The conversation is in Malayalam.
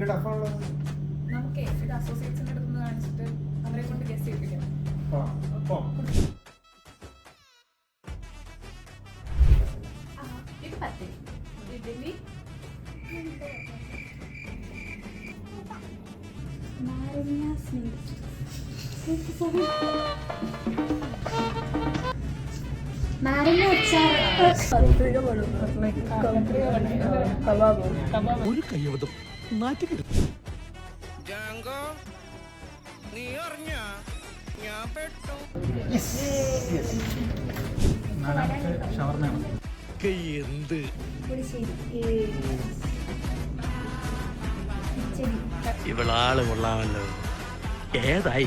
നമുക്ക് ഇത് അസോസിയേറ്റ്സിന്റെ അടുത്ത് നിന്ന് കാണിച്ചിട്ട് അവരെ കൊണ്ട് ഗസ്റ്റ് ചെയ്യിപ്പിക്കാം. ഇത് പത്തിരി, ഇഡ്ഡലി, ഒരു കയ്യബദ്ധം നാറ്റിക്കരുത്. എന്ത് ഇവളാള് കൊള്ളാമല്ലോ. ഏതായി